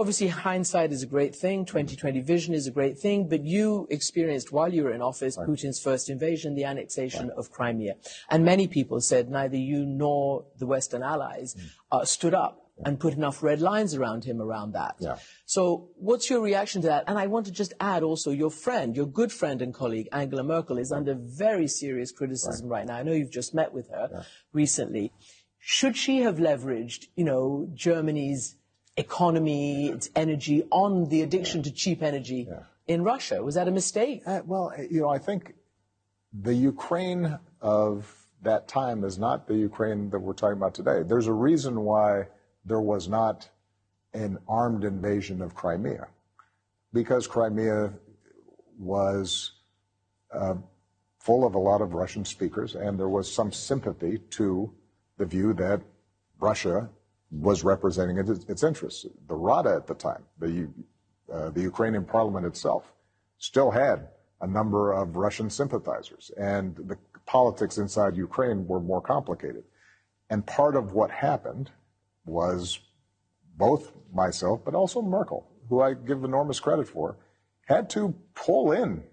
obviously hindsight is a great thing, 2020 vision is a great thing, but you experienced while you were in office Putin's first invasion, the annexation of Crimea. And many people said neither you nor the Western allies stood up and put enough red lines around him around that. So what's your reaction to that? And I want to just add also your friend, your good friend and colleague, Angela Merkel, is under very serious criticism right now. I know you've just met with her recently. Should she have leveraged, you know, Germany's economy, its energy on the addiction to cheap energy in Russia? Was that a mistake? Well, you know, I think the Ukraine of that time is not the Ukraine that we're talking about today. There's a reason why there was not an armed invasion of Crimea, because Crimea was full of a lot of Russian speakers, and there was some sympathy to the view that Russia was representing its interests. The Rada at the time, the Ukrainian parliament itself, still had a number of Russian sympathizers, and the politics inside Ukraine were more complicated. And part of what happened was both myself, but also Merkel, who I give enormous credit for, had to pull in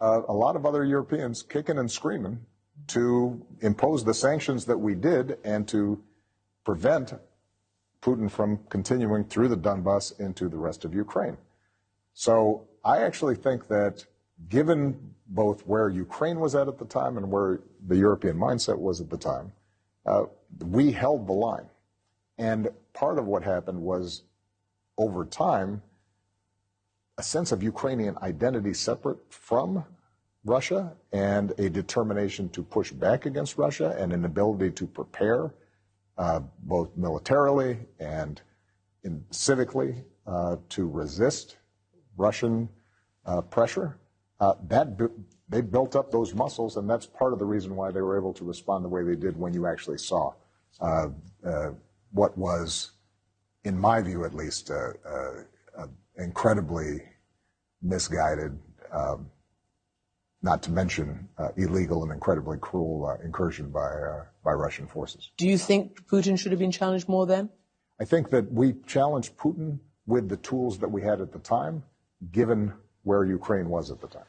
a lot of other Europeans kicking and screaming to impose the sanctions that we did and to prevent Putin from continuing through the Donbass into the rest of Ukraine. So I actually think that given both where Ukraine was at the time and where the European mindset was at the time, we held the line. And part of what happened was, over time, a sense of Ukrainian identity separate from Russia and a determination to push back against Russia and an ability to prepare both militarily and civically to resist Russian pressure. They built up those muscles, and that's part of the reason why they were able to respond the way they did when you actually saw what was, in my view at least, incredibly misguided, not to mention illegal and incredibly cruel incursion by Russian forces. Do you think Putin should have been challenged more then? I think that we challenged Putin with the tools that we had at the time, given where Ukraine was at the time.